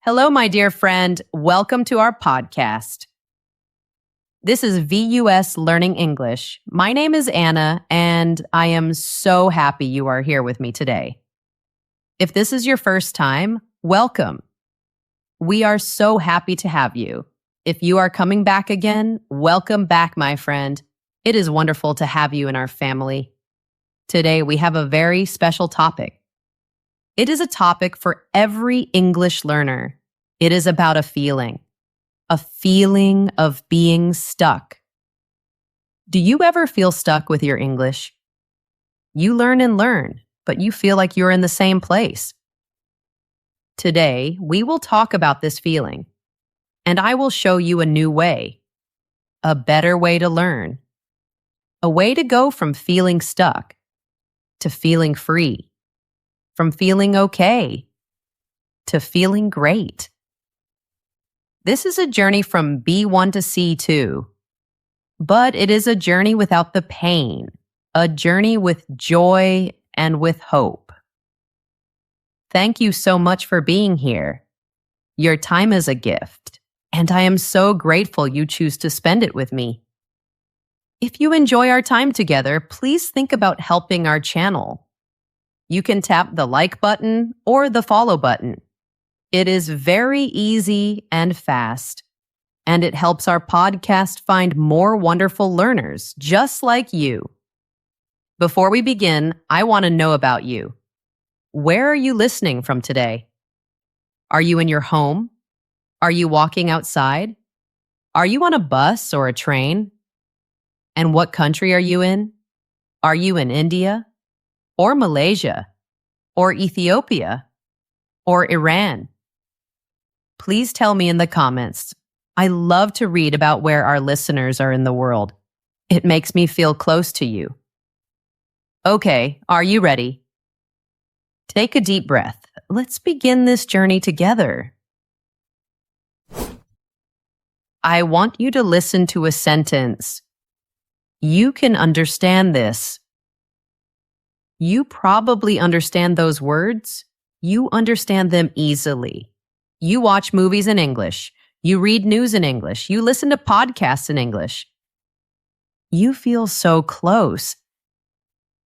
Hello, my dear friend. Welcome to our podcast. This is VUS Learning English. My name is Anna, and I am so happy you are here with me today. If this is your first time, welcome. We are so happy to have you. If you are coming back again, welcome back, my friend. It is wonderful to have you in our family. Today, we have a very special topic. It is a topic for every English learner. It is about a feeling of being stuck. Do you ever feel stuck with your English? You learn and learn, but you feel like you're in the same place. Today, we will talk about this feeling, and I will show you a new way, a better way to learn, a way to go from feeling stuck to feeling free, from feeling okay to feeling great. This is a journey from B1 to C2, but it is a journey without the pain, a journey with joy and with hope. Thank you so much for being here. Your time is a gift, and I am so grateful you choose to spend it with me. If you enjoy our time together, please think about helping our channel. You can tap the like button or the follow button. It is very easy and fast, and it helps our podcast find more wonderful learners just like you. Before we begin, I want to know about you. Where are you listening from today? Are you in your home? Are you walking outside? Are you on a bus or a train? And what country are you in? Are you in India? Or Malaysia? Or Ethiopia? Or Iran? Please tell me in the comments. I love to read about where our listeners are in the world. It makes me feel close to you. Okay, are you ready? Take a deep breath. Let's begin this journey together. I want you to listen to a sentence. You can understand this. You probably understand those words. You understand them easily. You watch movies in English. You read news in English. You listen to podcasts in English. You feel so close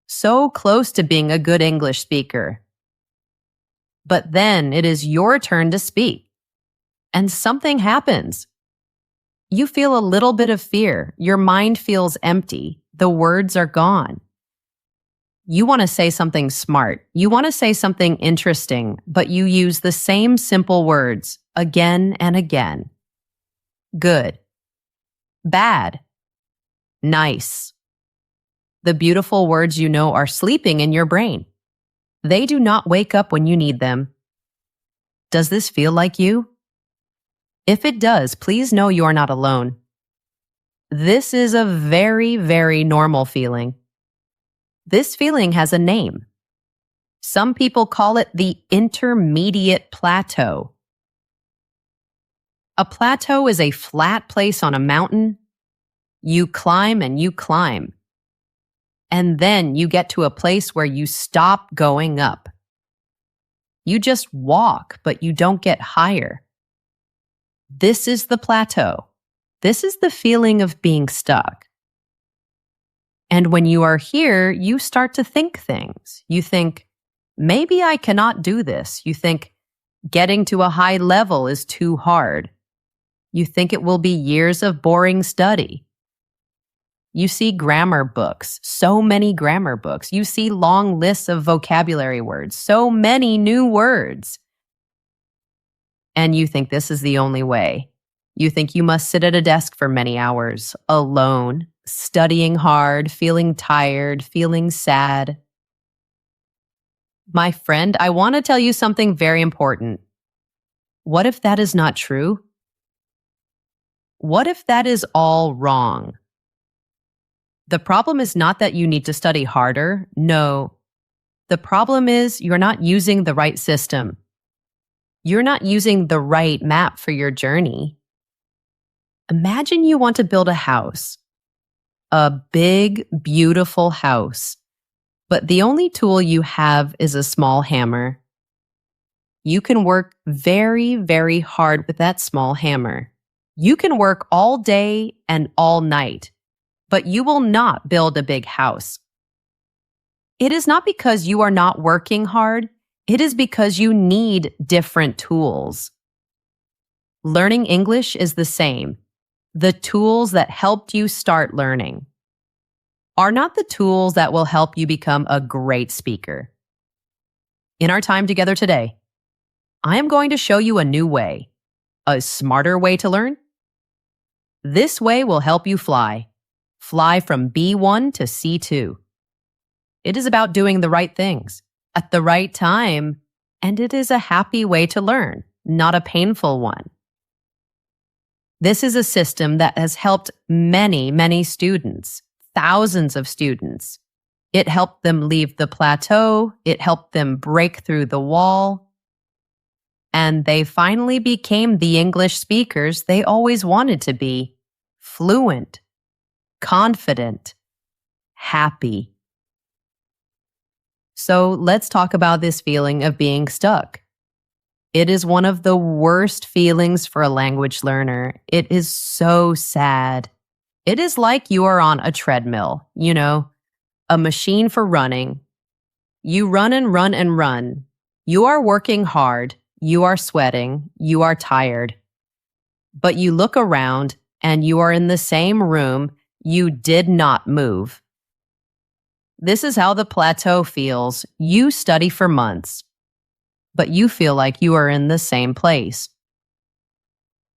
to being a good English speaker. But then it is your turn to speak, and something happens. You feel a little bit of fear. Your mind feels empty. The words are gone. You want to say something smart. You want to say something interesting, but you use the same simple words again and again. Good. Bad. Nice. The beautiful words you know are sleeping in your brain. They do not wake up when you need them. Does this feel like you? If it does, please know you are not alone. This is a very, very normal feeling. This feeling has a name. Some people call it the intermediate plateau. A plateau is a flat place on a mountain. You climb and you climb. And then you get to a place where you stop going up. You just walk, but you don't get higher. This is the plateau. This is the feeling of being stuck. And when you are here, you start to think things. You think, maybe I cannot do this. You think, getting to a high level is too hard. You think it will be years of boring study. You see grammar books, so many grammar books. You see long lists of vocabulary words, so many new words. And you think this is the only way. You think you must sit at a desk for many hours, alone, studying hard, feeling tired, feeling sad. My friend, I want to tell you something very important. What if that is not true? What if that is all wrong? The problem is not that you need to study harder. No. The problem is you're not using the right system. You're not using the right map for your journey. Imagine you want to build a house. A big, beautiful house. But the only tool you have is a small hammer. You can work very, very hard with that small hammer. You can work all day and all night, but you will not build a big house. It is not because you are not working hard. It is because you need different tools. Learning English is the same. The tools that helped you start learning are not the tools that will help you become a great speaker. In our time together today, I am going to show you a new way, a smarter way to learn. This way will help you fly from B1 to C2. It is about doing the right things at the right time, and it is a happy way to learn, not a painful one. This is a system that has helped many, many students, thousands of students. It helped them leave the plateau. It helped them break through the wall. And they finally became the English speakers they always wanted to be: fluent, confident, happy. So let's talk about this feeling of being stuck. It is one of the worst feelings for a language learner. It is so sad. It is like you are on a treadmill, a machine for running. You run and run and run. You are working hard. You are sweating. You are tired. But you look around and you are in the same room. You did not move. This is how the plateau feels. You study for months, but you feel like you are in the same place.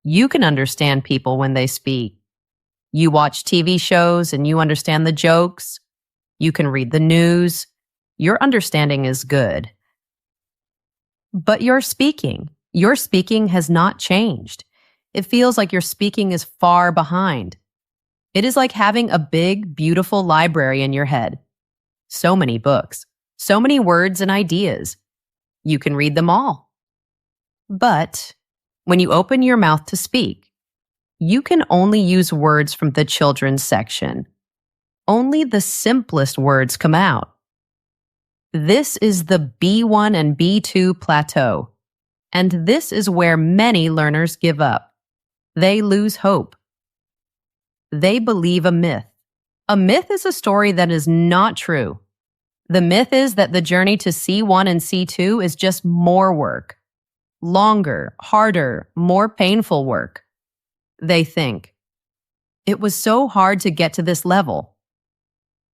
You can understand people when they speak. You watch TV shows and you understand the jokes. You can read the news. Your understanding is good. But your speaking has not changed. It feels like your speaking is far behind. It is like having a big, beautiful library in your head. So many books, so many words and ideas. You can read them all. But when you open your mouth to speak, you can only use words from the children's section. Only the simplest words come out. This is the B1 and B2 plateau, and this is where many learners give up. They lose hope. They believe a myth. A myth is a story that is not true. The myth is that the journey to C1 and C2 is just more work. Longer, harder, more painful work. They think, it was so hard to get to this level.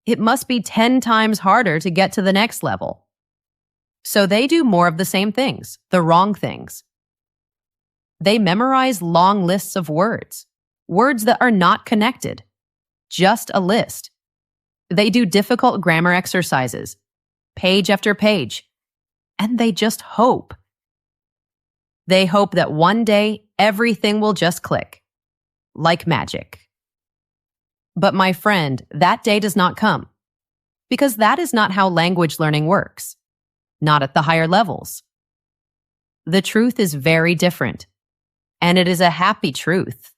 It must be 10 times harder to get to the next level. So they do more of the same things, the wrong things. They memorize long lists of words that are not connected. Just a list. They do difficult grammar exercises, page after page, and they just hope. They hope that one day everything will just click, like magic. But my friend, that day does not come, because that is not how language learning works, not at the higher levels. The truth is very different, and it is a happy truth.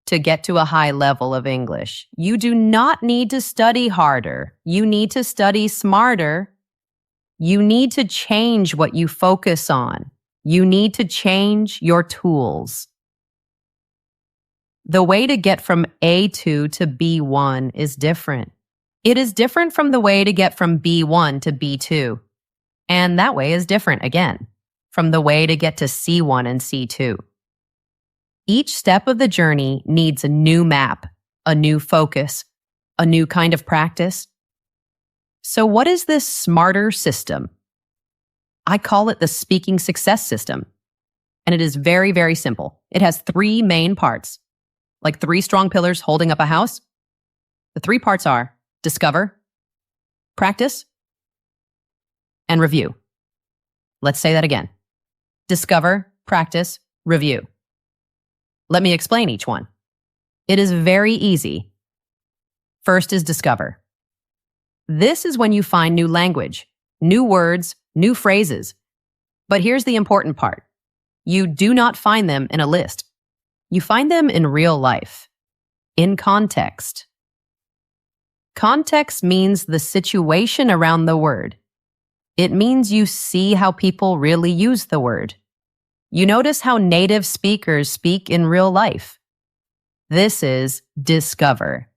To get to a high level of English, you do not need to study harder. You need to study smarter. You need to change what you focus on. You need to change your tools. The way to get from A2 to B1 is different. It is different from the way to get from B1 to B2. And that way is different again from the way to get to C1 and C2. Each step of the journey needs a new map, a new focus, a new kind of practice. So what is this smarter system? I call it the speaking success system. And it is very, very simple. It has 3 main parts, like 3 strong pillars holding up a house. The 3 parts are discover, practice, and review. Let's say that again. Discover, practice, review. Let me explain each one. It is very easy. First is discover. This is when you find new language, new words, new phrases. But here's the important part. You do not find them in a list. You find them in real life, in context. Context means the situation around the word. It means you see how people really use the word. You notice how native speakers speak in real life. This is discover.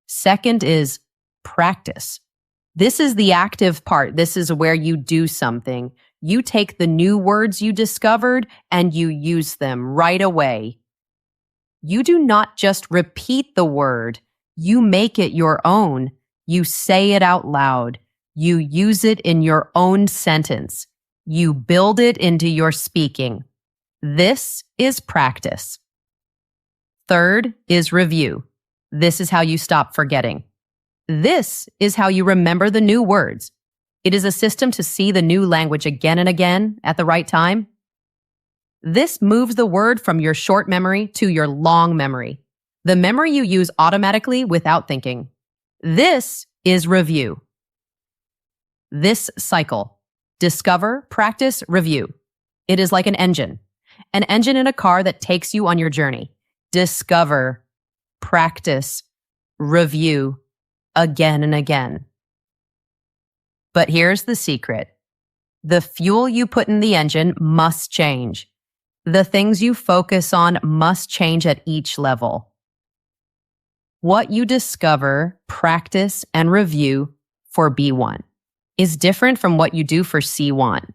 Second is practice. This is the active part. This is where you do something. You take the new words you discovered and you use them right away. You do not just repeat the word. You make it your own. You say it out loud. You use it in your own sentence. You build it into your speaking. This is practice. Third is review. This is how you stop forgetting. This is how you remember the new words. It is a system to see the new language again and again at the right time. This moves the word from your short memory to your long memory, the memory you use automatically without thinking. This is review. This cycle: discover, practice, review. It is like an engine in a car that takes you on your journey. Discover, practice, review, again and again. But here's the secret. The fuel you put in the engine must change. The things you focus on must change at each level. What you discover, practice, and review for B1 is different from what you do for C1.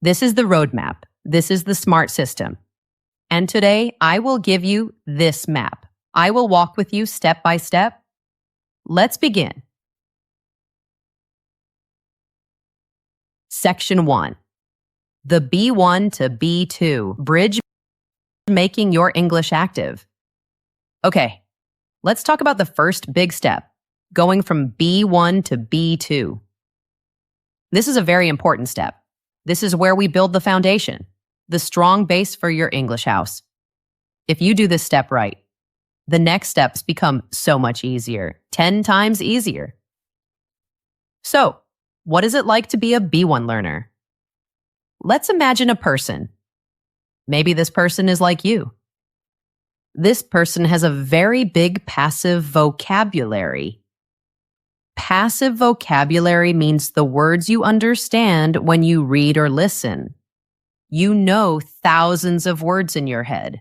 This is the roadmap. This is the SMART system. And today, I will give you this map. I will walk with you step by step. Let's begin. Section 1. The B1 to B2 bridge, making your English active. Okay, let's talk about the first big step, going from B1 to B2. This is a very important step. This is where we build the foundation, the strong base for your English house. If you do this step right, the next steps become so much easier, 10 times easier. So, what is it like to be a B1 learner? Let's imagine a person. Maybe this person is like you. This person has a very big passive vocabulary. Passive vocabulary means the words you understand when you read or listen. You know thousands of words in your head.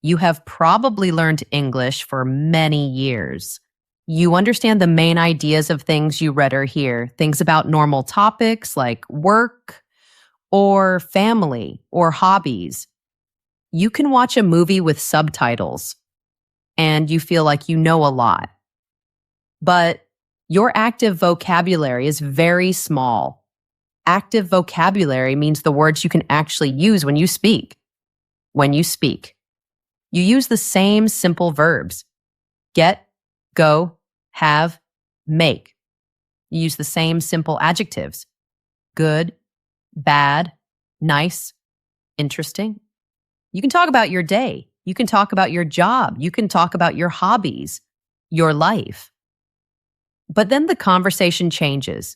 You have probably learned English for many years. You understand the main ideas of things you read or hear, things about normal topics like work or family or hobbies. You can watch a movie with subtitles and you feel like you know a lot. But your active vocabulary is very small. Active vocabulary means the words you can actually use when you speak. When you speak, you use the same simple verbs: get, go, have, make. You use the same simple adjectives: good, bad, nice, interesting. You can talk about your day. You can talk about your job. You can talk about your hobbies, your life. But then the conversation changes.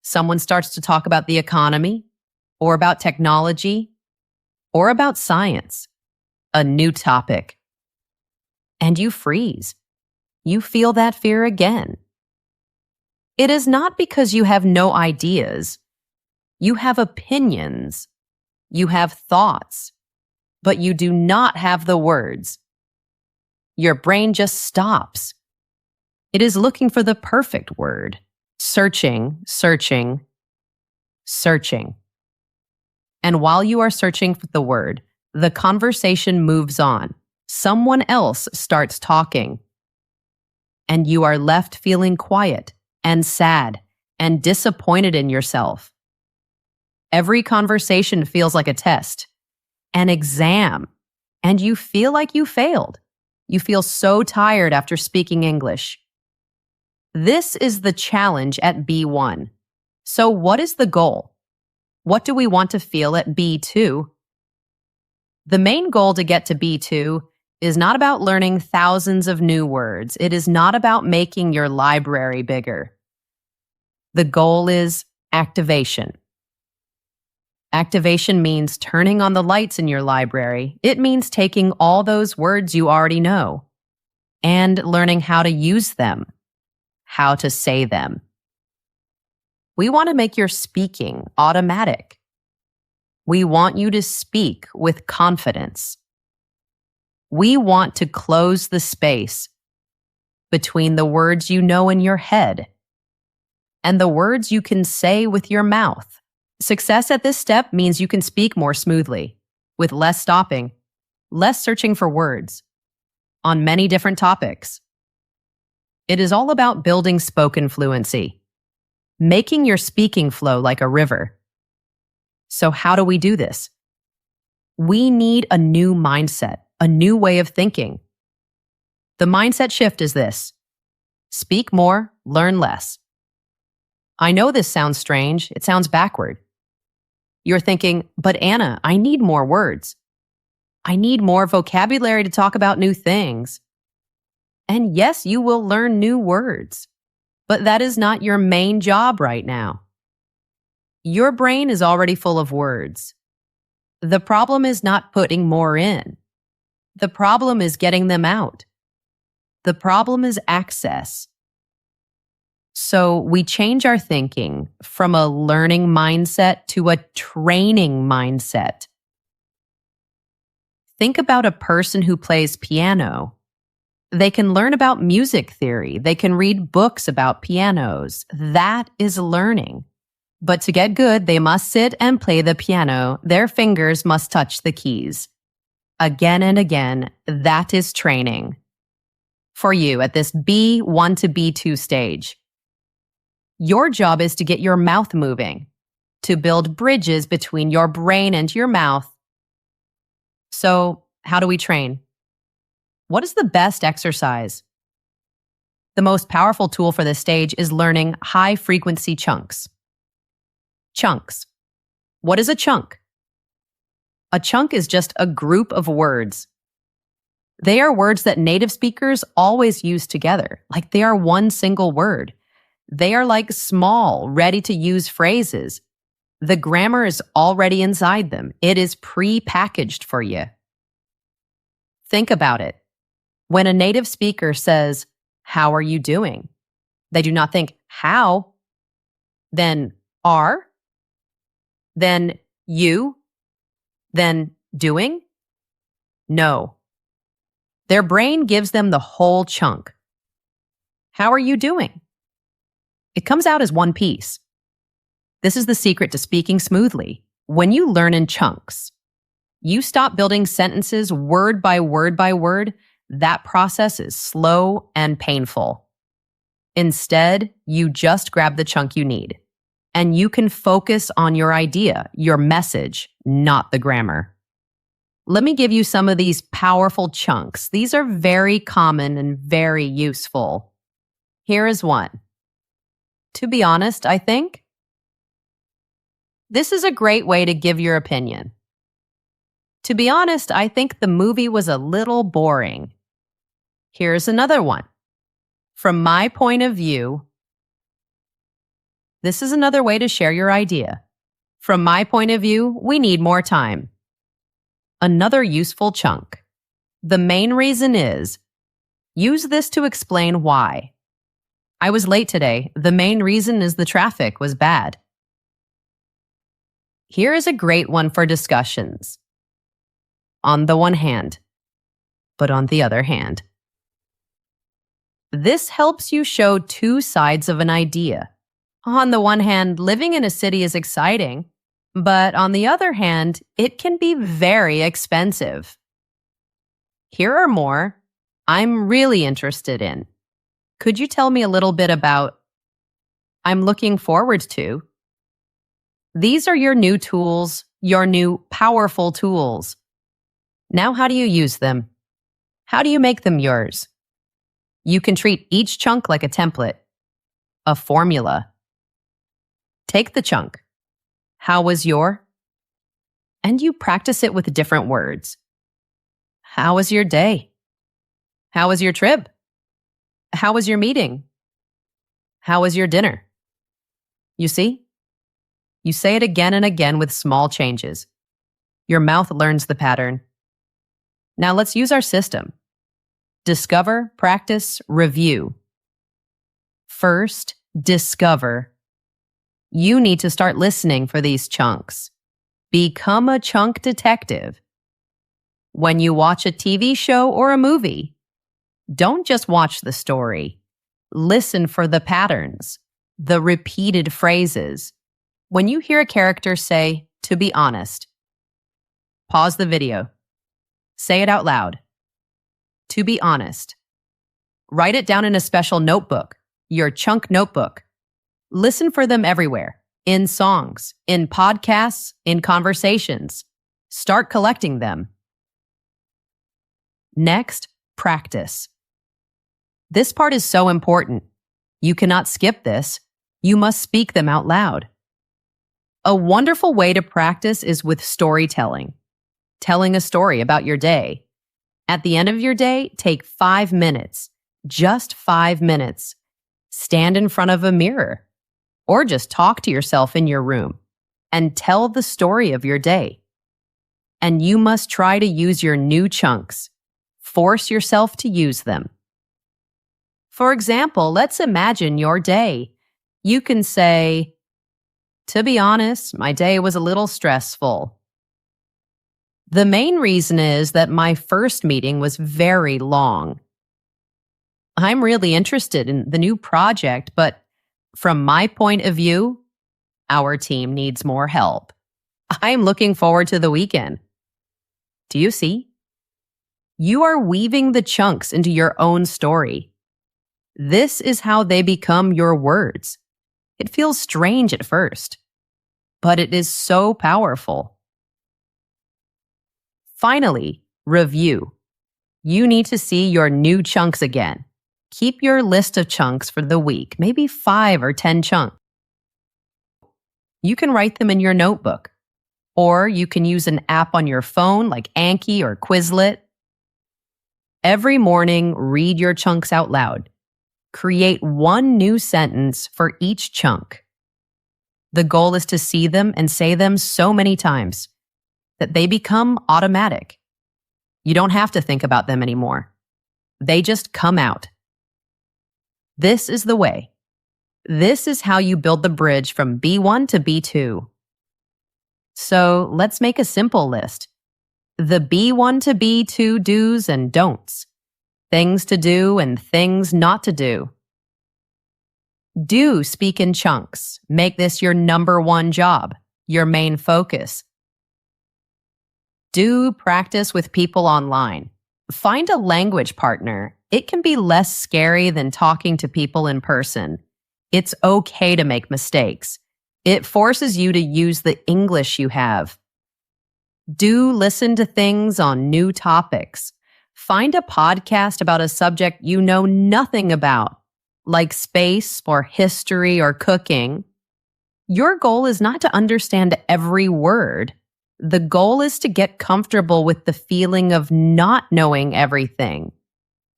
Someone starts to talk about the economy, or about technology, or about science, a new topic. And you freeze. You feel that fear again. It is not because you have no ideas. You have opinions. You have thoughts. But you do not have the words. Your brain just stops. It is looking for the perfect word. Searching, searching, searching. And while you are searching for the word, the conversation moves on. Someone else starts talking. And you are left feeling quiet and sad and disappointed in yourself. Every conversation feels like a test, an exam, and you feel like you failed. You feel so tired after speaking English. This is the challenge at B1. So what is the goal? What do we want to feel at B2? The main goal to get to B2 is not about learning thousands of new words. It is not about making your library bigger. The goal is activation. Activation means turning on the lights in your library. It means taking all those words you already know and learning how to use them, how to say them. We want to make your speaking automatic. We want you to speak with confidence. We want to close the space between the words you know in your head and the words you can say with your mouth. Success at this step means you can speak more smoothly, with less stopping, less searching for words, on many different topics. It is all about building spoken fluency, making your speaking flow like a river. So how do we do this? We need a new mindset, a new way of thinking. The mindset shift is this: speak more, learn less. I know this sounds strange. It sounds backward. You're thinking, but Anna, I need more words. I need more vocabulary to talk about new things. And yes, you will learn new words, but that is not your main job right now. Your brain is already full of words. The problem is not putting more in. The problem is getting them out. The problem is access. So we change our thinking from a learning mindset to a training mindset. Think about a person who plays piano. They can learn about music theory. They can read books about pianos. That is learning. But to get good, they must sit and play the piano. Their fingers must touch the keys. Again and again, that is training. For you at this B1 to B2 stage, your job is to get your mouth moving, to build bridges between your brain and your mouth. So, how do we train? What is the best exercise? The most powerful tool for this stage is learning high-frequency chunks. Chunks. What is a chunk? A chunk is just a group of words. They are words that native speakers always use together, like they are one single word. They are like small, ready-to-use phrases. The grammar is already inside them. It is pre-packaged for you. Think about it. When a native speaker says, "How are you doing?" they do not think, "How?" Then "are?" Then "you?" Then "doing?" No. Their brain gives them the whole chunk. How are you doing? It comes out as one piece. This is the secret to speaking smoothly. When you learn in chunks, you stop building sentences word by word by word. That process is slow and painful. Instead, you just grab the chunk you need, and you can focus on your idea, your message, not the grammar. Let me give you some of these powerful chunks. These are very common and very useful. Here is one. To be honest, I think. This is a great way to give your opinion. To be honest, I think the movie was a little boring. Here's another one. From my point of view, this is another way to share your idea. From my point of view, we need more time. Another useful chunk. The main reason is, use this to explain why. I was late today. The main reason is the traffic was bad. Here is a great one for discussions. On the one hand, but on the other hand. This helps you show two sides of an idea. On the one hand, living in a city is exciting, but on the other hand, it can be very expensive. Here are more I'm really interested in. Could you tell me a little bit about I'm looking forward to? These are your new tools, your new powerful tools. Now, how do you use them? How do you make them yours? You can treat each chunk like a template, a formula. Take the chunk. How was your? And you practice it with different words. How was your day? How was your trip? How was your meeting? How was your dinner? You see? You say it again and again with small changes. Your mouth learns the pattern. Now let's use our system. Discover, practice, review. First, discover. You need to start listening for these chunks. Become a chunk detective. When you watch a TV show or a movie, don't just watch the story. Listen for the patterns, the repeated phrases. When you hear a character say, "to be honest," pause the video. Say it out loud. To be honest. Write it down in a special notebook, your chunk notebook. Listen for them everywhere, in songs, in podcasts, in conversations. Start collecting them. Next, practice. This part is so important. You cannot skip this. You must speak them out loud. A wonderful way to practice is with storytelling. Telling a story about your day. At the end of your day, take 5 minutes. Just 5 minutes. Stand in front of a mirror. Or just talk to yourself in your room and tell the story of your day. And you must try to use your new chunks. Force yourself to use them. For example, let's imagine your day. You can say, "To be honest, my day was a little stressful. The main reason is that my first meeting was very long. I'm really interested in the new project, but from my point of view, our team needs more help. I'm looking forward to the weekend." Do you see? You are weaving the chunks into your own story. This is how they become your words. It feels strange at first, but it is so powerful. Finally, review. You need to see your new chunks again. Keep your list of chunks for the week, maybe 5 or 10 chunks. You can write them in your notebook, or you can use an app on your phone like Anki or Quizlet. Every morning, read your chunks out loud. Create one new sentence for each chunk. The goal is to see them and say them so many times that they become automatic. You don't have to think about them anymore. They just come out. This is the way. This is how you build the bridge from B1 to B2. So let's make a simple list. The B1 to B2 do's and don'ts. Things to do and things not to do. Do speak in chunks. Make this your number one job, your main focus. Do practice with people online. Find a language partner. It can be less scary than talking to people in person. It's okay to make mistakes. It forces you to use the English you have. Do listen to things on new topics. Find a podcast about a subject you know nothing about, like space or history or cooking. Your goal is not to understand every word. The goal is to get comfortable with the feeling of not knowing everything,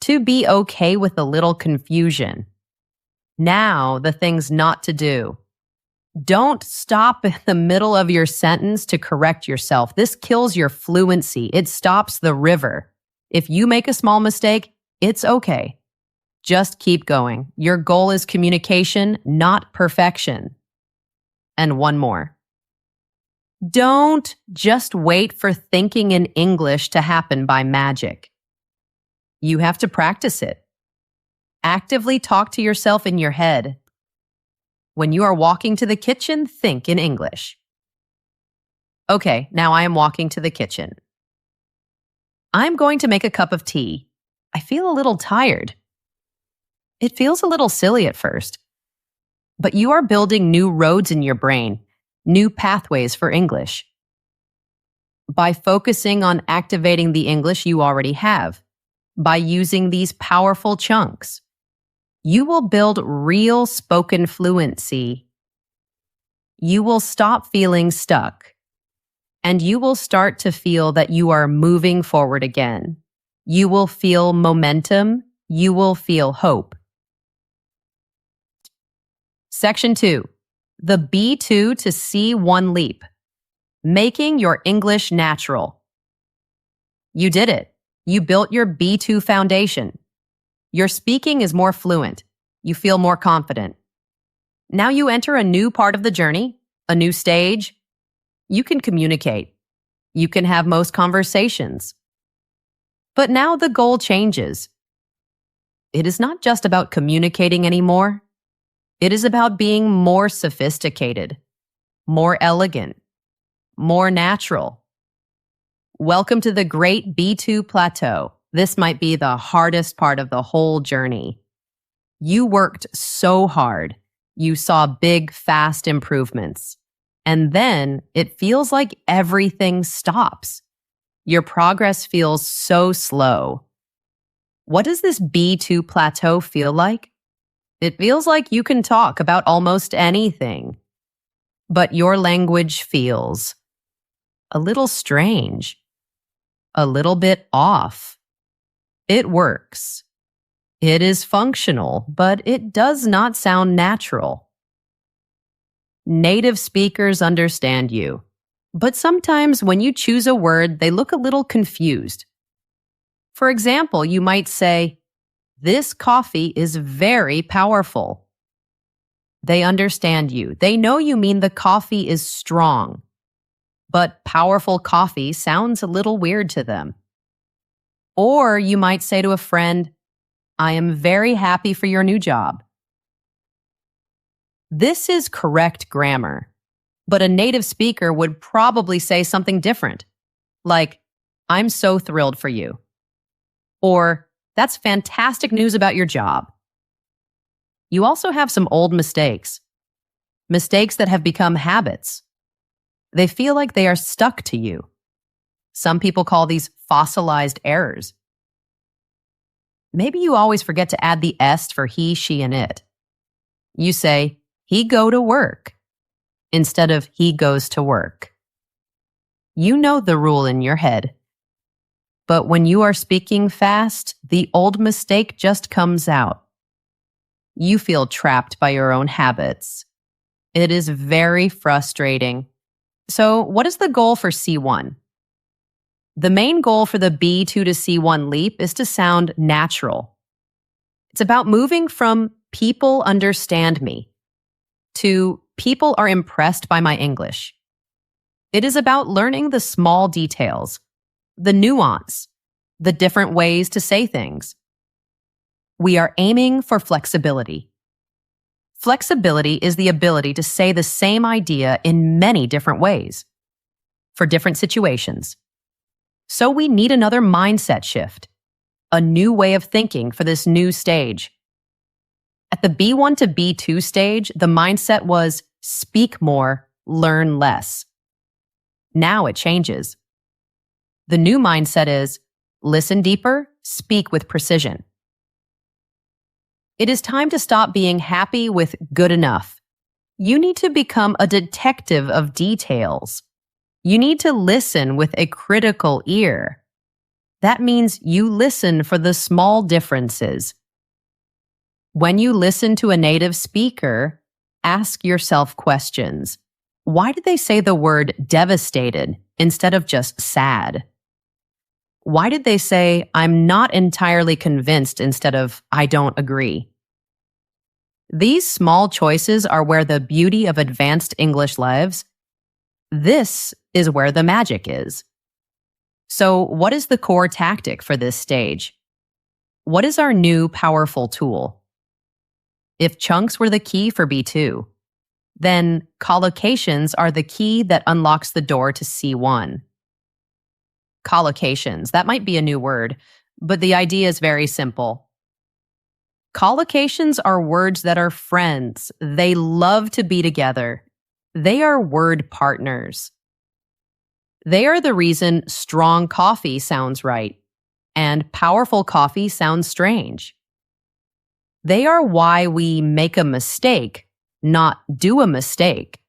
to be okay with a little confusion. Now, the things not to do. Don't stop in the middle of your sentence to correct yourself. This kills your fluency. It stops the river. If you make a small mistake, it's okay. Just keep going. Your goal is communication, not perfection. And one more. Don't just wait for thinking in English to happen by magic. You have to practice it. Actively talk to yourself in your head. When you are walking to the kitchen, think in English. Okay, now I am walking to the kitchen. I'm going to make a cup of tea. I feel a little tired. It feels a little silly at first. But you are building new roads in your brain, new pathways for English. By focusing on activating the English you already have, by using these powerful chunks, you will build real spoken fluency. You will stop feeling stuck, and you will start to feel that you are moving forward again. You will feel momentum. You will feel hope. Section 2. The B2 to C1 leap. Making your English natural. You did it. You built your B2 foundation. Your speaking is more fluent. You feel more confident. Now you enter a new part of the journey, a new stage. You can communicate. You can have most conversations. But now the goal changes. It is not just about communicating anymore. It is about being more sophisticated, more elegant, more natural. Welcome to the great B2 plateau. This might be the hardest part of the whole journey. You worked so hard. You saw big, fast improvements. And then it feels like everything stops. Your progress feels so slow. What does this B2 plateau feel like? It feels like you can talk about almost anything. But your language feels a little strange, a little bit off. It works. It is functional, but it does not sound natural. Native speakers understand you, but sometimes when you choose a word, they look a little confused. For example, you might say, "This coffee is very powerful." They understand you. They know you mean the coffee is strong, but powerful coffee sounds a little weird to them. Or you might say to a friend, "I am very happy for your new job." This is correct grammar, but a native speaker would probably say something different, like, "I'm so thrilled for you," or "That's fantastic news about your job." You also have some old mistakes that have become habits. They feel like they are stuck to you. Some people call these fossilized errors. Maybe you always forget to add the S for he, she, and it. You say, "He go to work," instead of "he goes to work." You know the rule in your head. But when you are speaking fast, the old mistake just comes out. You feel trapped by your own habits. It is very frustrating. So, what is the goal for C1? The main goal for the B2 to C1 leap is to sound natural. It's about moving from "people understand me" to "people are impressed by my English." It is about learning the small details, the nuance, the different ways to say things. We are aiming for flexibility. Flexibility is the ability to say the same idea in many different ways, for different situations. So we need another mindset shift, a new way of thinking for this new stage. At the B1 to B2 stage, the mindset was speak more, learn less. Now it changes. The new mindset is listen deeper, speak with precision. It is time to stop being happy with good enough. You need to become a detective of details. You need to listen with a critical ear. That means you listen for the small differences. When you listen to a native speaker, ask yourself questions. Why did they say the word devastated instead of just sad? Why did they say, "I'm not entirely convinced" instead of "I don't agree"? These small choices are where the beauty of advanced English lives. This is where the magic is. So, what is the core tactic for this stage? What is our new powerful tool? If chunks were the key for B2, then collocations are the key that unlocks the door to C1. Collocations, that might be a new word, but the idea is very simple. Collocations are words that are friends. They love to be together. They are word partners. They are the reason strong coffee sounds right and powerful coffee sounds strange. They are why we make a mistake, not do a mistake.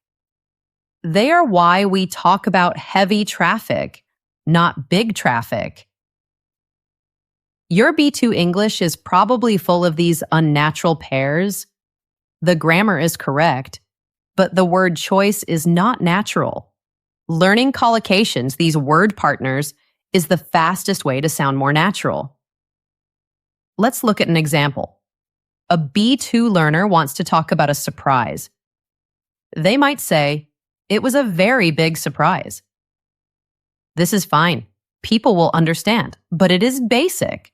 They are why we talk about heavy traffic, not big traffic. Your B2 English is probably full of these unnatural pairs. The grammar is correct, but the word choice is not natural. Learning collocations, these word partners, is the fastest way to sound more natural. Let's look at an example. A B2 learner wants to talk about a surprise. They might say, "It was a very big surprise." This is fine. People will understand, but it is basic.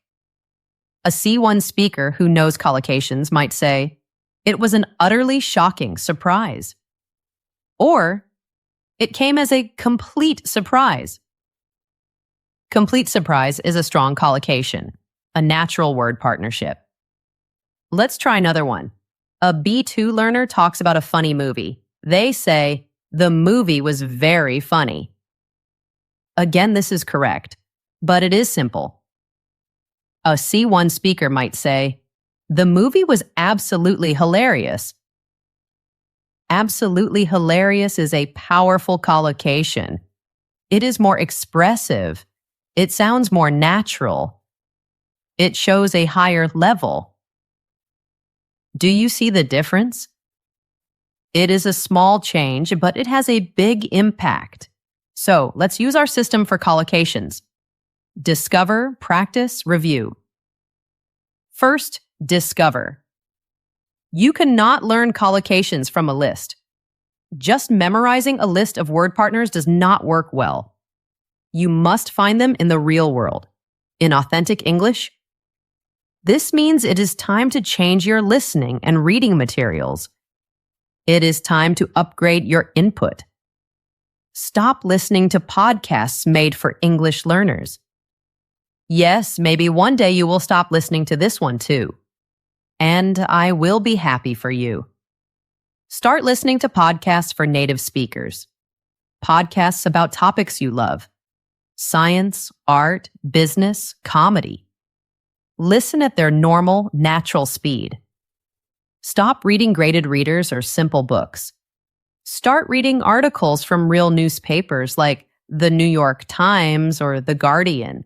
A C1 speaker who knows collocations might say, "It was an utterly shocking surprise." Or, "It came as a complete surprise." Complete surprise is a strong collocation, a natural word partnership. Let's try another one. A B2 learner talks about a funny movie. They say, "The movie was very funny." Again, this is correct, but it is simple. A C1 speaker might say, "The movie was absolutely hilarious." Absolutely hilarious is a powerful collocation. It is more expressive. It sounds more natural. It shows a higher level. Do you see the difference? It is a small change, but it has a big impact. So let's use our system for collocations. Discover, practice, review. First, discover. You cannot learn collocations from a list. Just memorizing a list of word partners does not work well. You must find them in the real world, in authentic English. This means it is time to change your listening and reading materials. It is time to upgrade your input. Stop listening to podcasts made for English learners. Yes, maybe one day you will stop listening to this one too. And I will be happy for you. Start listening to podcasts for native speakers. Podcasts about topics you love. Science, art, business, comedy. Listen at their normal, natural speed. Stop reading graded readers or simple books. Start reading articles from real newspapers like The New York Times or The Guardian.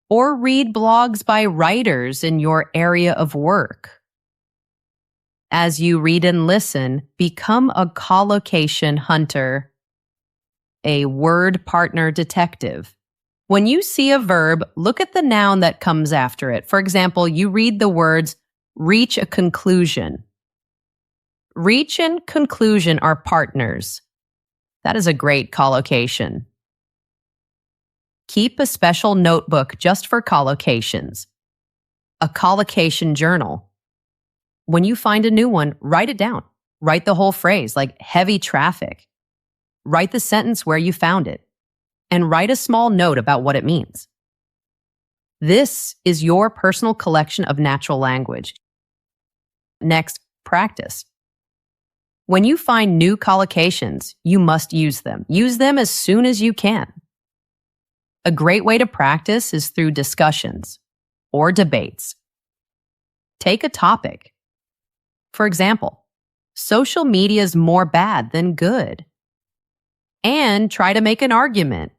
Or read blogs by writers in your area of work. As you read and listen, become a collocation hunter, a word partner detective. When you see a verb, look at the noun that comes after it. For example, you read the words, reach a conclusion. Reach and conclusion are partners. That is a great collocation. Keep a special notebook just for collocations. A collocation journal. When you find a new one, write it down. Write the whole phrase, like heavy traffic. Write the sentence where you found it. And write a small note about what it means. This is your personal collection of natural language. Next, practice. When you find new collocations, you must use them. Use them as soon as you can. A great way to practice is through discussions or debates. Take a topic. For example, social media is more bad than good. And try to make an argument.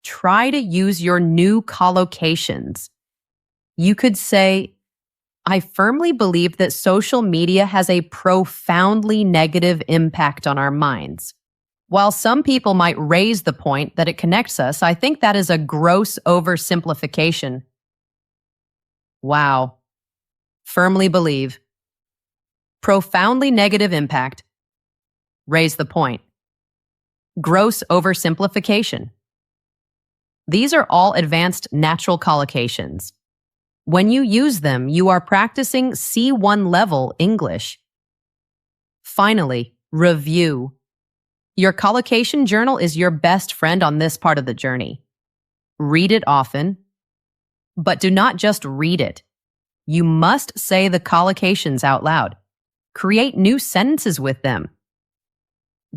Try to use your new collocations. You could say, "I firmly believe that social media has a profoundly negative impact on our minds. While some people might raise the point that it connects us, I think that is a gross oversimplification." Wow. Firmly believe. Profoundly negative impact. Raise the point. Gross oversimplification. These are all advanced natural collocations. When you use them, you are practicing C1 level English. Finally, review. Your collocation journal is your best friend on this part of the journey. Read it often, but do not just read it. You must say the collocations out loud. Create new sentences with them.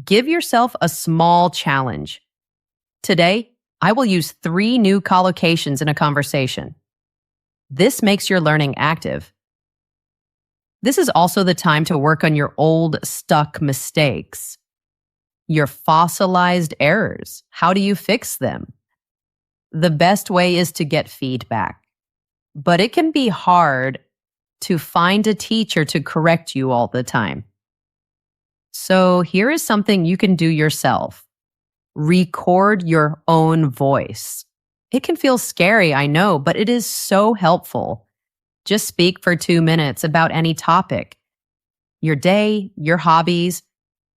Give yourself a small challenge. Today, I will use 3 new collocations in a conversation. This makes your learning active. This is also the time to work on your old, stuck mistakes. Your fossilized errors. How do you fix them? The best way is to get feedback. But it can be hard to find a teacher to correct you all the time. So here is something you can do yourself. Record your own voice. It can feel scary, I know, but it is so helpful. Just speak for 2 minutes about any topic. Your day, your hobbies,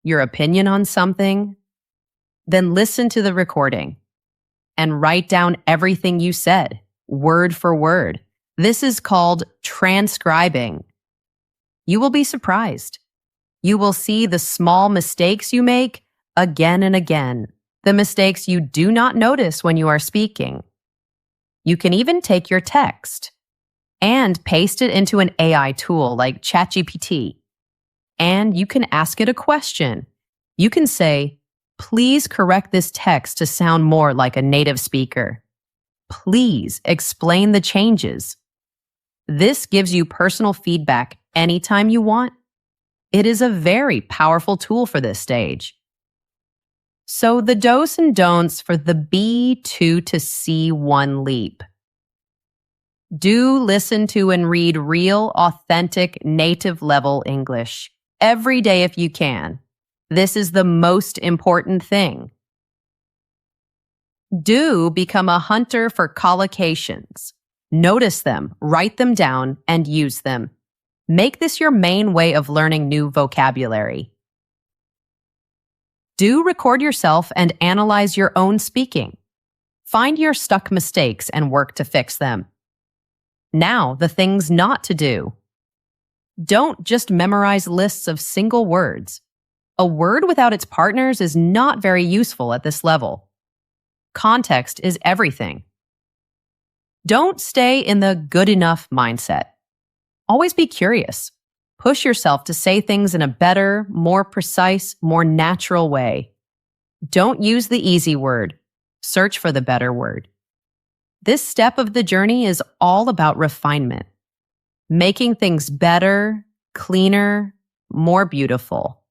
your opinion on something. Then listen to the recording and write down everything you said, word for word. This is called transcribing. You will be surprised. You will see the small mistakes you make again and again, the mistakes you do not notice when you are speaking. You can even take your text and paste it into an AI tool like ChatGPT. And you can ask it a question. You can say, "Please correct this text to sound more like a native speaker. Please explain the changes." This gives you personal feedback anytime you want. It is a very powerful tool for this stage. So the do's and don'ts for the B2 to C1 leap. Do listen to and read real, authentic, native level English every day if you can. This is the most important thing. Do become a hunter for collocations. Notice them, write them down, and use them. Make this your main way of learning new vocabulary. Do record yourself and analyze your own speaking. Find your stuck mistakes and work to fix them. Now, the things not to do. Don't just memorize lists of single words. A word without its partners is not very useful at this level. Context is everything. Don't stay in the good enough mindset. Always be curious. Push yourself to say things in a better, more precise, more natural way. Don't use the easy word. Search for the better word. This step of the journey is all about refinement, making things better, cleaner, more beautiful.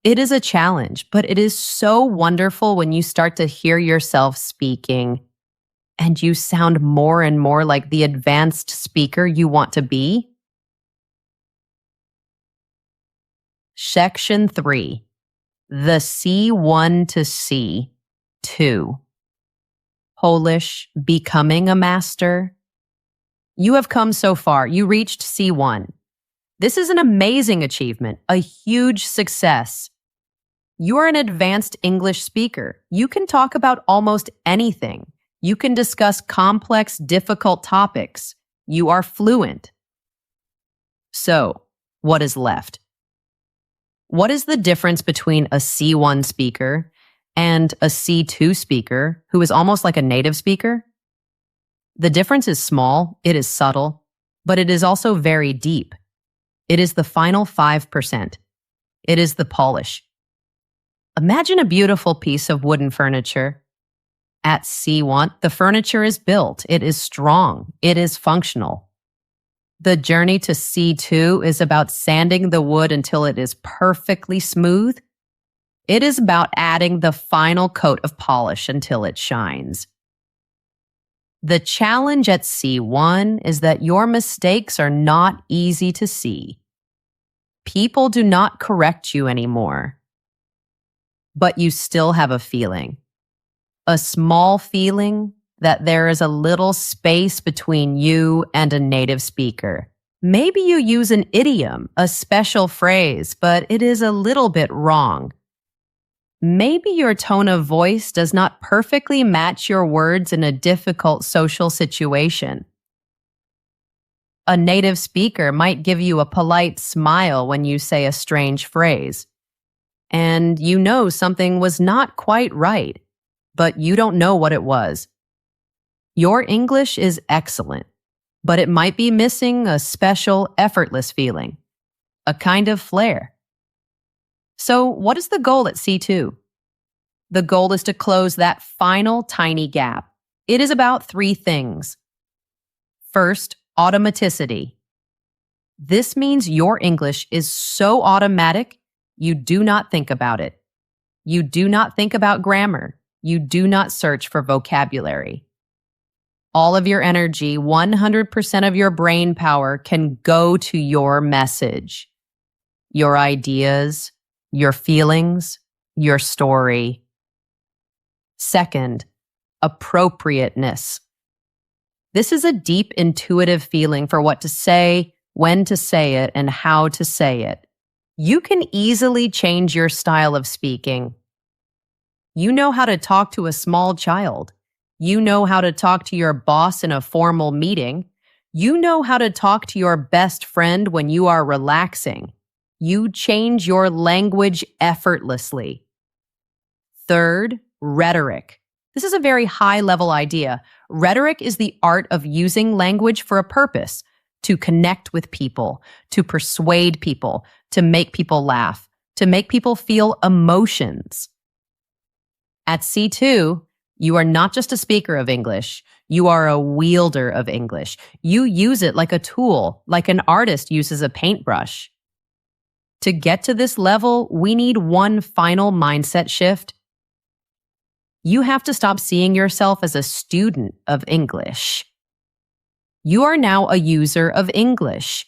It is a challenge, but it is so wonderful when you start to hear yourself speaking and you sound more and more like the advanced speaker you want to be. Section 3. The C1 to C2. Polish, becoming a master. You have come so far. You reached C1. This is an amazing achievement, a huge success. You are an advanced English speaker. You can talk about almost anything. You can discuss complex, difficult topics. You are fluent. So, what is left? What is the difference between a C1 speaker and a C2 speaker who is almost like a native speaker? The difference is small, it is subtle, but it is also very deep. It is the final 5%. It is the polish. Imagine a beautiful piece of wooden furniture. At C1, the furniture is built, it is strong, it is functional. The journey to C2 is about sanding the wood until it is perfectly smooth. It is about adding the final coat of polish until it shines. The challenge at C1 is that your mistakes are not easy to see. People do not correct you anymore. But you still have a feeling. A small feeling that there is a little space between you and a native speaker. Maybe you use an idiom, a special phrase, but it is a little bit wrong. Maybe your tone of voice does not perfectly match your words in a difficult social situation. A native speaker might give you a polite smile when you say a strange phrase. And you know something was not quite right, but you don't know what it was. Your English is excellent, but it might be missing a special, effortless feeling, a kind of flair. So, what is the goal at C2? The goal is to close that final tiny gap. It is about 3 things. First, automaticity. This means your English is so automatic, you do not think about it. You do not think about grammar. You do not search for vocabulary. All of your energy, 100% of your brain power can go to your message, your ideas, your feelings, your story. Second, appropriateness. This is a deep intuitive feeling for what to say, when to say it, and how to say it. You can easily change your style of speaking. You know how to talk to a small child. You know how to talk to your boss in a formal meeting. You know how to talk to your best friend when you are relaxing. You change your language effortlessly. Third, rhetoric. This is a very high-level idea. Rhetoric is the art of using language for a purpose, to connect with people, to persuade people, to make people laugh, to make people feel emotions. At C2, you are not just a speaker of English, you are a wielder of English. You use it like a tool, like an artist uses a paintbrush. To get to this level, we need one final mindset shift. You have to stop seeing yourself as a student of English. You are now a user of English,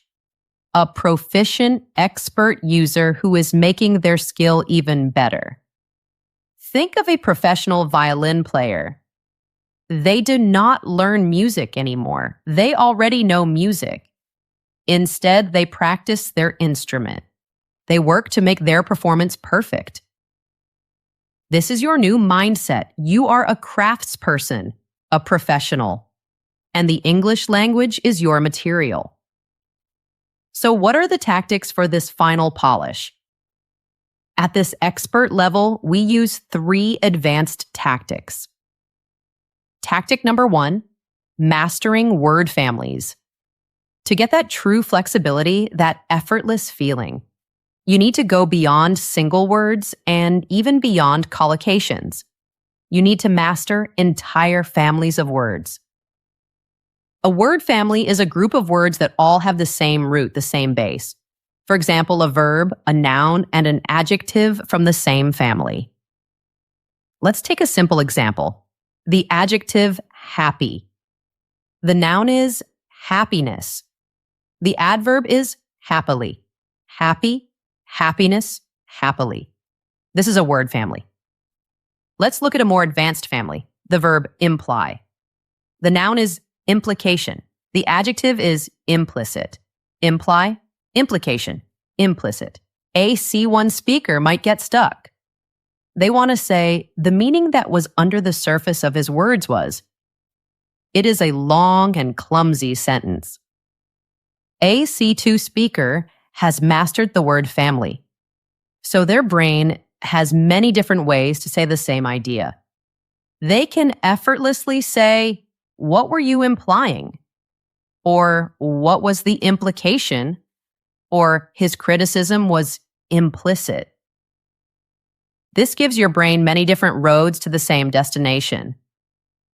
a proficient, expert user who is making their skill even better. Think of a professional violin player. They do not learn music anymore. They already know music. Instead, they practice their instrument. They work to make their performance perfect. This is your new mindset. You are a craftsperson, a professional, and the English language is your material. So what are the tactics for this final polish? At this expert level, we use 3 advanced tactics. Tactic number 1, mastering word families. To get that true flexibility, that effortless feeling, you need to go beyond single words and even beyond collocations. You need to master entire families of words. A word family is a group of words that all have the same root, the same base. For example, a verb, a noun, and an adjective from the same family. Let's take a simple example. The adjective happy. The noun is happiness. The adverb is happily. Happy, happiness, happily. This is a word family. Let's look at a more advanced family, the verb imply. The noun is implication. The adjective is implicit. Imply, implication, implicit. A C1 speaker might get stuck. They want to say, the meaning that was under the surface of his words was, it is a long and clumsy sentence. A C2 speaker has mastered the word family. So their brain has many different ways to say the same idea. They can effortlessly say, what were you implying? Or what was the implication? Or his criticism was implicit. This gives your brain many different roads to the same destination.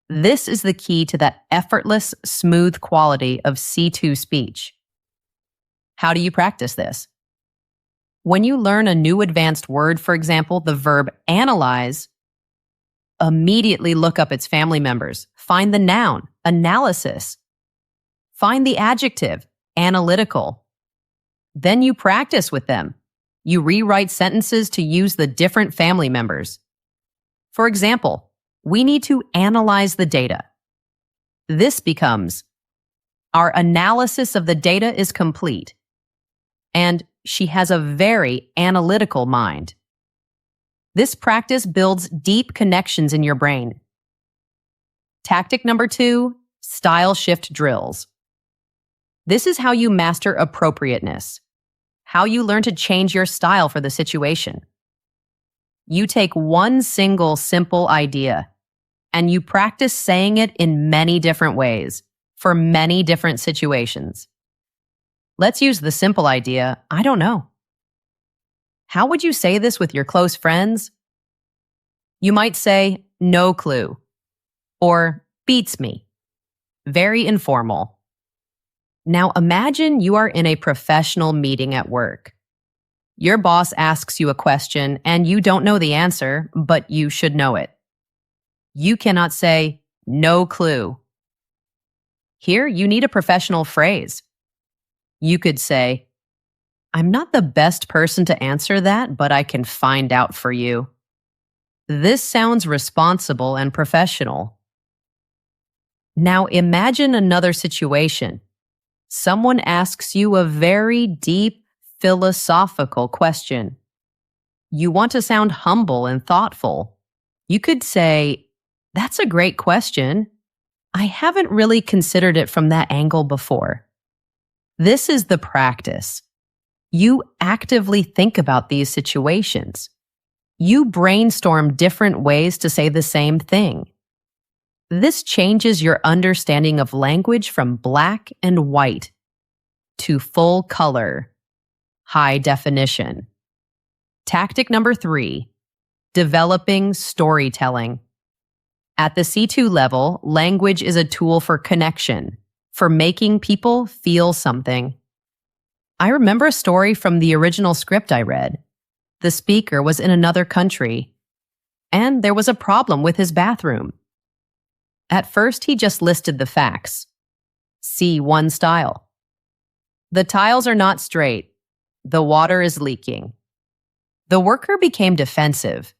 This is the key to that effortless, smooth quality of C2 speech. How do you practice this? When you learn a new advanced word, for example, the verb analyze, immediately look up its family members. Find the noun, analysis. Find the adjective, analytical. Then you practice with them. You rewrite sentences to use the different family members. For example, we need to analyze the data. This becomes, our analysis of the data is complete. And she has a very analytical mind. This practice builds deep connections in your brain. Tactic number 2, style shift drills. This is how you master appropriateness, how you learn to change your style for the situation. You take one single simple idea and you practice saying it in many different ways for many different situations. Let's use the simple idea, I don't know. How would you say this with your close friends? You might say, no clue, or beats me. Very informal. Now imagine you are in a professional meeting at work. Your boss asks you a question and you don't know the answer, but you should know it. You cannot say, no clue. Here, you need a professional phrase. You could say, I'm not the best person to answer that, but I can find out for you. This sounds responsible and professional. Now imagine another situation. Someone asks you a very deep philosophical question. You want to sound humble and thoughtful. You could say, "That's a great question. I haven't really considered it from that angle before." This is the practice. You actively think about these situations. You brainstorm different ways to say the same thing. This changes your understanding of language from black and white to full color, high definition. Tactic number 3, developing storytelling. At the C2 level, language is a tool for connection, for making people feel something. I remember a story from the original script I read. The speaker was in another country, and there was a problem with his bathroom. At first, he just listed the facts. C1 style. The tiles are not straight. The water is leaking. The worker became defensive.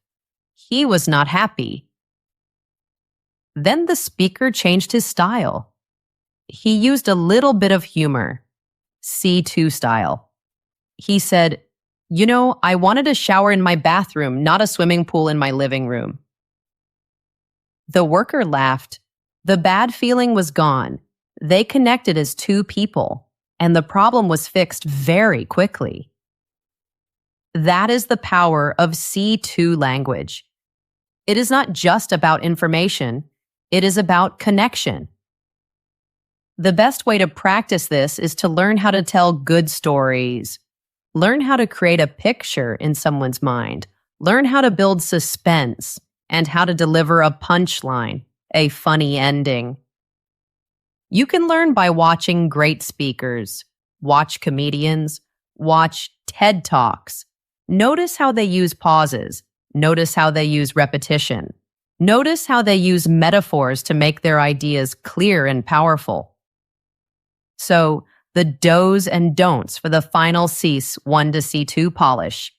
He was not happy. Then the speaker changed his style. He used a little bit of humor. C2 style. He said, I wanted a shower in my bathroom, not a swimming pool in my living room." The worker laughed. The bad feeling was gone. They connected as two people, and the problem was fixed very quickly. That is the power of C2 language. It is not just about information, it is about connection. The best way to practice this is to learn how to tell good stories. Learn how to create a picture in someone's mind. Learn how to build suspense and how to deliver a punchline, a funny ending. You can learn by watching great speakers, watch comedians, watch TED Talks. Notice how they use pauses. Notice how they use repetition. Notice how they use metaphors to make their ideas clear and powerful. So, the do's and don'ts for the final C1 to C2 polish.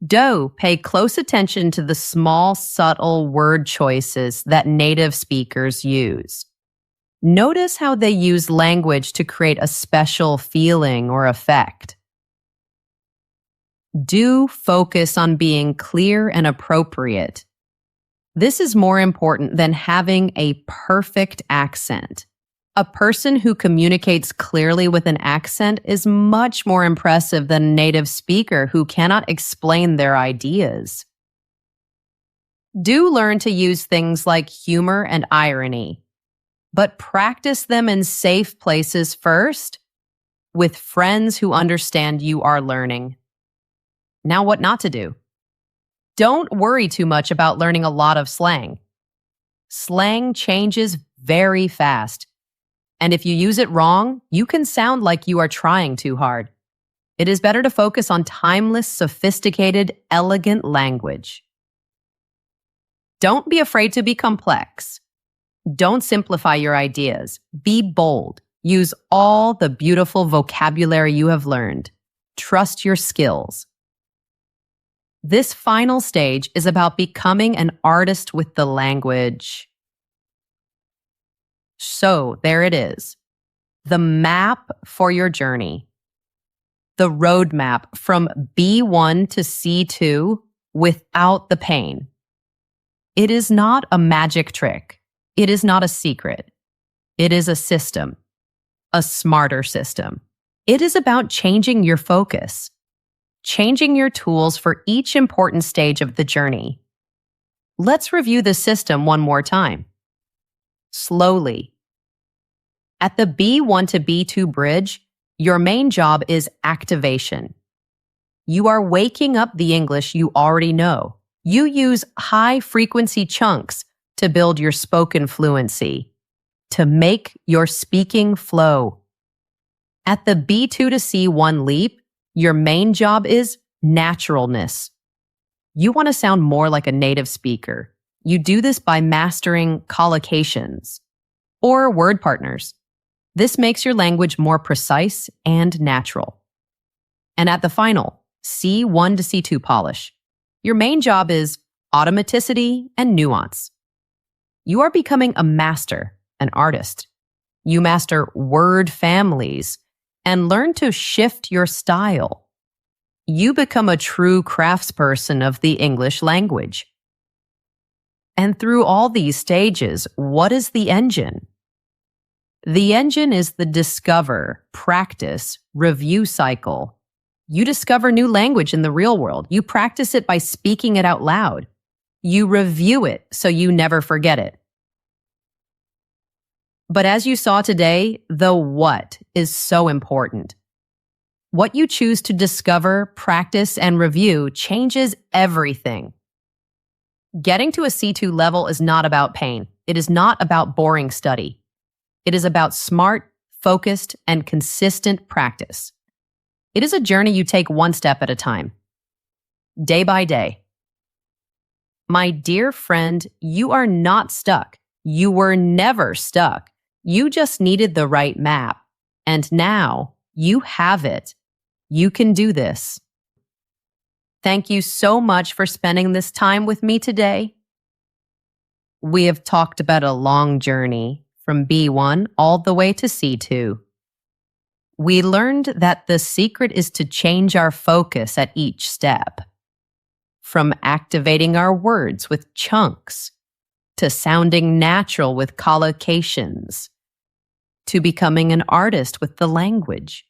Do, pay close attention to the small, subtle word choices that native speakers use. Notice how they use language to create a special feeling or effect. Do focus on being clear and appropriate. This is more important than having a perfect accent. A person who communicates clearly with an accent is much more impressive than a native speaker who cannot explain their ideas. Do learn to use things like humor and irony, but practice them in safe places first, with friends who understand you are learning. Now, what not to do? Don't worry too much about learning a lot of slang. Slang changes very fast. And if you use it wrong, you can sound like you are trying too hard. It is better to focus on timeless, sophisticated, elegant language. Don't be afraid to be complex. Don't simplify your ideas. Be bold. Use all the beautiful vocabulary you have learned. Trust your skills. This final stage is about becoming an artist with the language. So, there it is. The map for your journey. The roadmap from B1 to C2 without the pain. It is not a magic trick. It is not a secret. It is a system. A smarter system. It is about changing your focus. Changing your tools for each important stage of the journey. Let's review the system one more time. Slowly. At the B1 to B2 bridge, your main job is activation. You are waking up the English you already know. You use high-frequency chunks to build your spoken fluency, to make your speaking flow. At the B2 to C1 leap, your main job is naturalness. You want to sound more like a native speaker. You do this by mastering collocations or word partners. This makes your language more precise and natural. And at the final, C1 to C2 polish, your main job is automaticity and nuance. You are becoming a master, an artist. You master word families and learn to shift your style. You become a true craftsperson of the English language. And through all these stages, what is the engine? The engine is the discover, practice, review cycle. You discover new language in the real world. You practice it by speaking it out loud. You review it so you never forget it. But as you saw today, the what is so important. What you choose to discover, practice, and review changes everything. Getting to a C2 level is not about pain. It is not about boring study. It is about smart, focused, and consistent practice. It is a journey you take one step at a time, day by day. My dear friend, you are not stuck. You were never stuck. You just needed the right map. And now you have it. You can do this. Thank you so much for spending this time with me today. We have talked about a long journey from B1 all the way to C2. We learned that the secret is to change our focus at each step. From activating our words with chunks, to sounding natural with collocations, to becoming an artist with the language.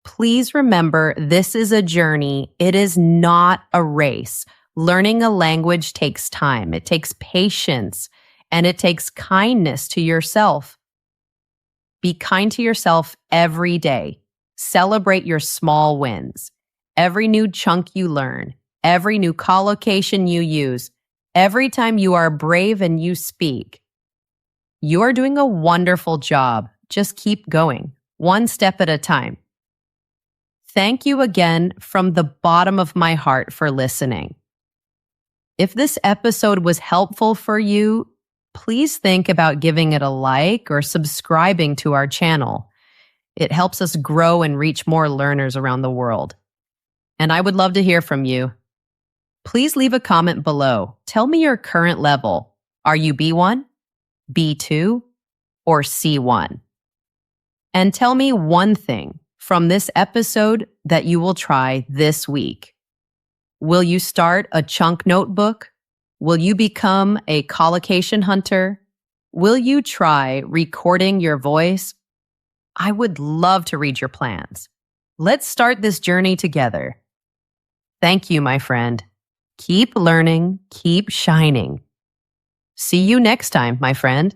Please remember, this is a journey. It is not a race. Learning a language takes time. It takes patience, and it takes kindness to yourself. Be kind to yourself every day. Celebrate your small wins. Every new chunk you learn, every new collocation you use, every time you are brave and you speak. You are doing a wonderful job. Just keep going, one step at a time. Thank you again from the bottom of my heart for listening. If this episode was helpful for you, please think about giving it a like or subscribing to our channel. It helps us grow and reach more learners around the world. And I would love to hear from you. Please leave a comment below. Tell me your current level. Are you B1, B2, or C1? And tell me one thing from this episode that you will try this week. Will you start a chunk notebook? Will you become a collocation hunter? Will you try recording your voice? I would love to read your plans. Let's start this journey together. Thank you, my friend. Keep learning, keep shining. See you next time, my friend.